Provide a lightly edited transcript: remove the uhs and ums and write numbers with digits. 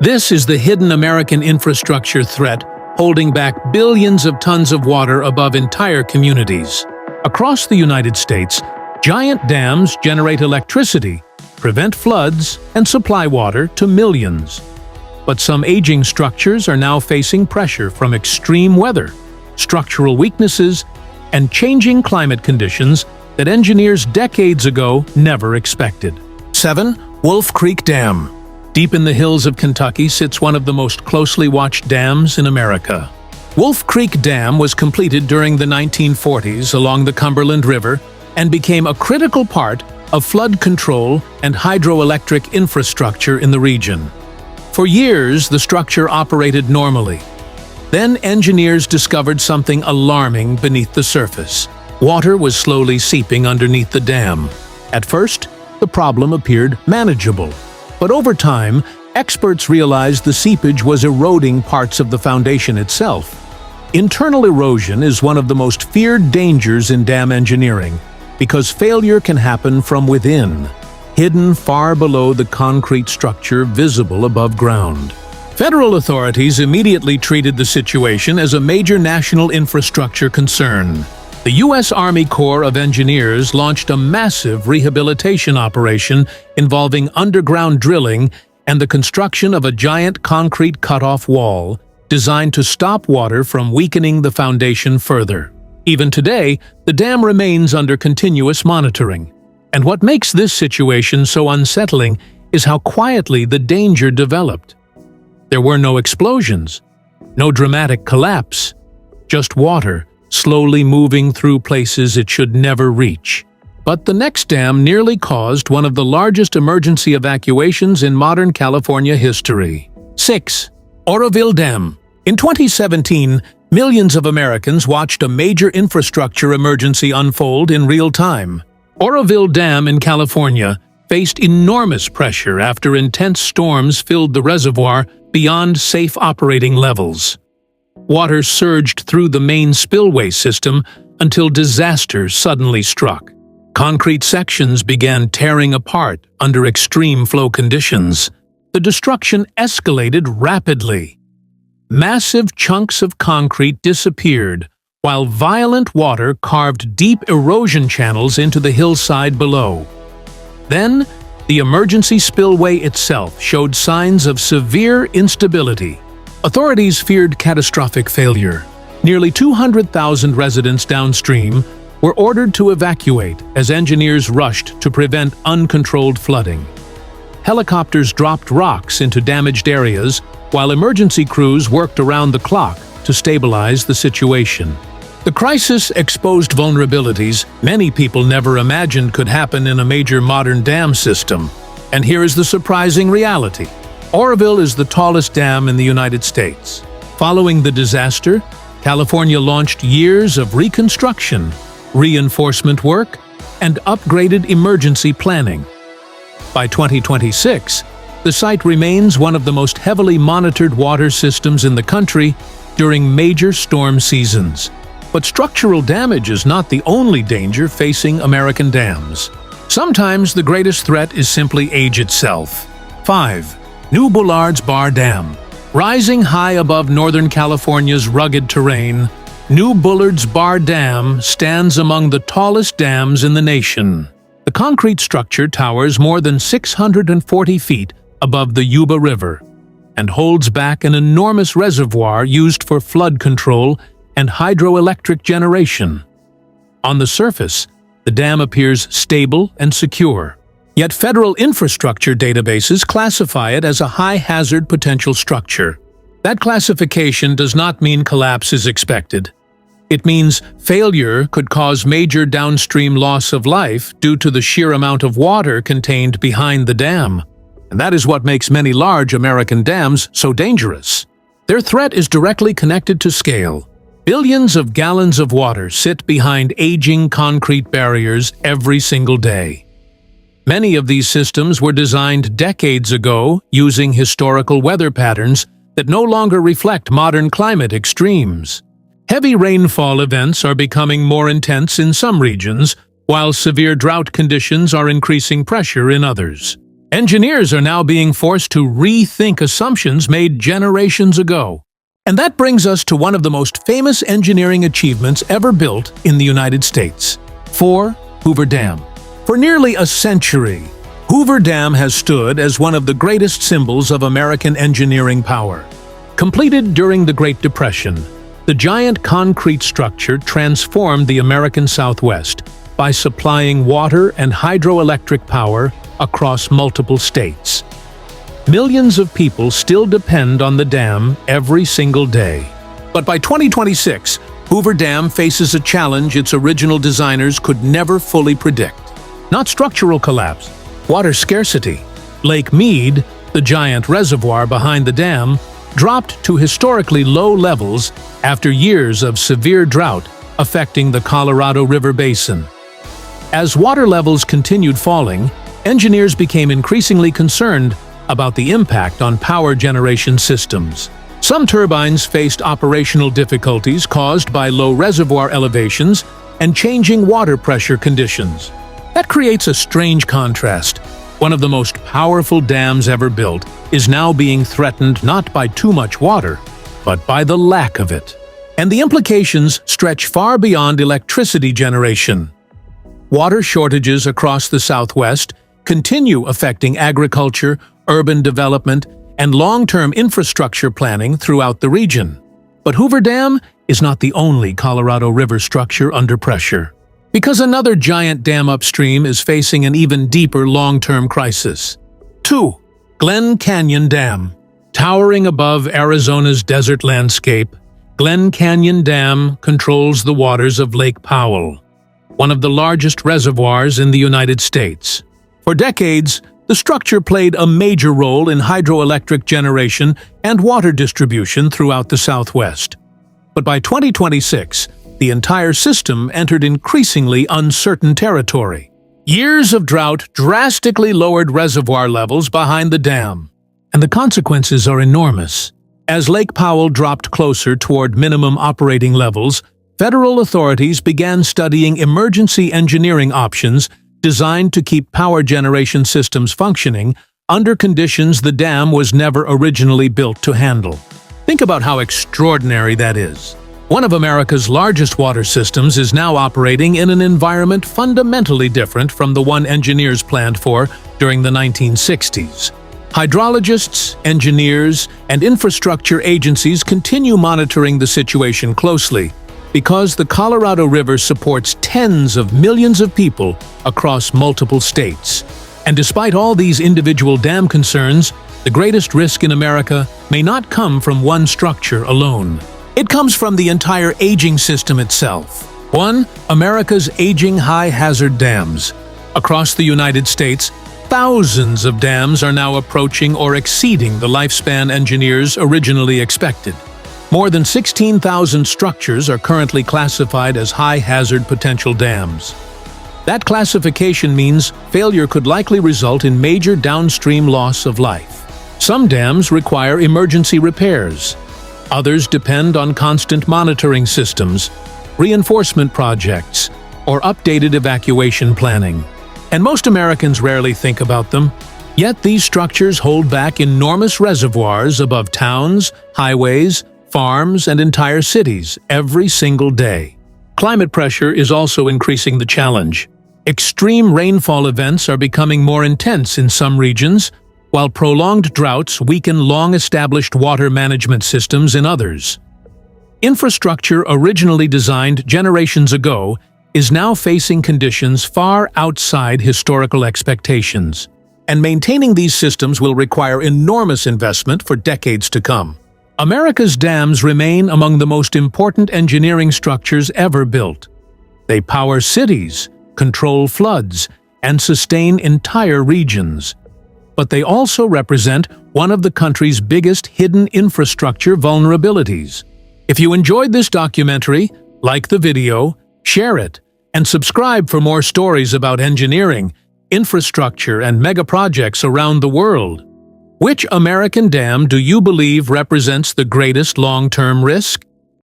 This is the hidden American infrastructure threat holding back billions of tons of water above entire communities. Across the United States, giant dams generate electricity, prevent floods, and supply water to millions. But some aging structures are now facing pressure from extreme weather, structural weaknesses, and changing climate conditions that engineers decades ago never expected. 7. Wolf Creek Dam. Deep in the hills of Kentucky sits one of the most closely watched dams in America. Wolf Creek Dam was completed during the 1940s along the Cumberland River and became a critical part of flood control and hydroelectric infrastructure in the region. For years, the structure operated normally. Then engineers discovered something alarming beneath the surface. Water was slowly seeping underneath the dam. At first, the problem appeared manageable. But over time, experts realized the seepage was eroding parts of the foundation itself. Internal erosion is one of the most feared dangers in dam engineering because failure can happen from within, hidden far below the concrete structure visible above ground. Federal authorities immediately treated the situation as a major national infrastructure concern. The U.S. Army Corps of Engineers launched a massive rehabilitation operation involving underground drilling and the construction of a giant concrete cutoff wall designed to stop water from weakening the foundation further. Even today, the dam remains under continuous monitoring. And what makes this situation so unsettling is how quietly the danger developed. There were no explosions, no dramatic collapse, just water slowly moving through places it should never reach. But the next dam nearly caused one of the largest emergency evacuations in modern California history. 6. Oroville Dam. In 2017, millions of Americans watched a major infrastructure emergency unfold in real time. Oroville Dam in California faced enormous pressure after intense storms filled the reservoir beyond safe operating levels. Water surged through the main spillway system until disaster suddenly struck. Concrete sections began tearing apart under extreme flow conditions. The destruction escalated rapidly. Massive chunks of concrete disappeared, while violent water carved deep erosion channels into the hillside below. Then, the emergency spillway itself showed signs of severe instability. Authorities feared catastrophic failure. Nearly 200,000 residents downstream were ordered to evacuate as engineers rushed to prevent uncontrolled flooding. Helicopters dropped rocks into damaged areas, while emergency crews worked around the clock to stabilize the situation. The crisis exposed vulnerabilities many people never imagined could happen in a major modern dam system. And here is the surprising reality. Oroville is the tallest dam in the United States. Following the disaster, California launched years of reconstruction, reinforcement work, and upgraded emergency planning. By 2026, the site remains one of the most heavily monitored water systems in the country during major storm seasons. But structural damage is not the only danger facing American dams. Sometimes the greatest threat is simply age itself. 5. New Bullards Bar Dam. Rising high above Northern California's rugged terrain, New Bullards Bar Dam stands among the tallest dams in the nation. The concrete structure towers more than 640 feet above the Yuba River and holds back an enormous reservoir used for flood control and hydroelectric generation. On the surface, the dam appears stable and secure. Yet federal infrastructure databases classify it as a high-hazard potential structure. That classification does not mean collapse is expected. It means failure could cause major downstream loss of life due to the sheer amount of water contained behind the dam. And that is what makes many large American dams so dangerous. Their threat is directly connected to scale. Billions of gallons of water sit behind aging concrete barriers every single day. Many of these systems were designed decades ago using historical weather patterns that no longer reflect modern climate extremes. Heavy rainfall events are becoming more intense in some regions, while severe drought conditions are increasing pressure in others. Engineers are now being forced to rethink assumptions made generations ago. And that brings us to one of the most famous engineering achievements ever built in the United States. Hoover Dam. For nearly a century, Hoover Dam has stood as one of the greatest symbols of American engineering power. Completed during the Great Depression, the giant concrete structure transformed the American Southwest by supplying water and hydroelectric power across multiple states. Millions of people still depend on the dam every single day. But by 2026, Hoover Dam faces a challenge its original designers could never fully predict. Not structural collapse, water scarcity. Lake Mead, the giant reservoir behind the dam, dropped to historically low levels after years of severe drought affecting the Colorado River basin. As water levels continued falling, engineers became increasingly concerned about the impact on power generation systems. Some turbines faced operational difficulties caused by low reservoir elevations and changing water pressure conditions. That creates a strange contrast. One of the most powerful dams ever built is now being threatened not by too much water, but by the lack of it. And the implications stretch far beyond electricity generation. Water shortages across the Southwest continue affecting agriculture, urban development, and long-term infrastructure planning throughout the region. But Hoover Dam is not the only Colorado River structure under pressure, because another giant dam upstream is facing an even deeper long-term crisis. 2. Glen Canyon Dam. Towering above Arizona's desert landscape, Glen Canyon Dam controls the waters of Lake Powell, one of the largest reservoirs in the United States. For decades, the structure played a major role in hydroelectric generation and water distribution throughout the Southwest. But by 2026, the entire system entered increasingly uncertain territory. Years of drought drastically lowered reservoir levels behind the dam, and the consequences are enormous. As Lake Powell dropped closer toward minimum operating levels, federal authorities began studying emergency engineering options designed to keep power generation systems functioning under conditions the dam was never originally built to handle. Think about how extraordinary that is. One of America's largest water systems is now operating in an environment fundamentally different from the one engineers planned for during the 1960s. Hydrologists, engineers, and infrastructure agencies continue monitoring the situation closely because the Colorado River supports tens of millions of people across multiple states. And despite all these individual dam concerns, the greatest risk in America may not come from one structure alone. It comes from the entire aging system itself. 1. America's aging high-hazard dams. Across the United States, thousands of dams are now approaching or exceeding the lifespan engineers originally expected. More than 16,000 structures are currently classified as high-hazard potential dams. That classification means failure could likely result in major downstream loss of life. Some dams require emergency repairs. Others depend on constant monitoring systems, reinforcement projects, or updated evacuation planning. And most Americans rarely think about them. Yet these structures hold back enormous reservoirs above towns, highways, farms, and entire cities every single day. Climate pressure is also increasing the challenge. Extreme rainfall events are becoming more intense in some regions, while prolonged droughts weaken long-established water management systems in others. Infrastructure originally designed generations ago is now facing conditions far outside historical expectations, and maintaining these systems will require enormous investment for decades to come. America's dams remain among the most important engineering structures ever built. They power cities, control floods, and sustain entire regions. But they also represent one of the country's biggest hidden infrastructure vulnerabilities. If you enjoyed this documentary, like the video, share it, and subscribe for more stories about engineering, infrastructure, and mega projects around the world. Which American dam do you believe represents the greatest long-term risk?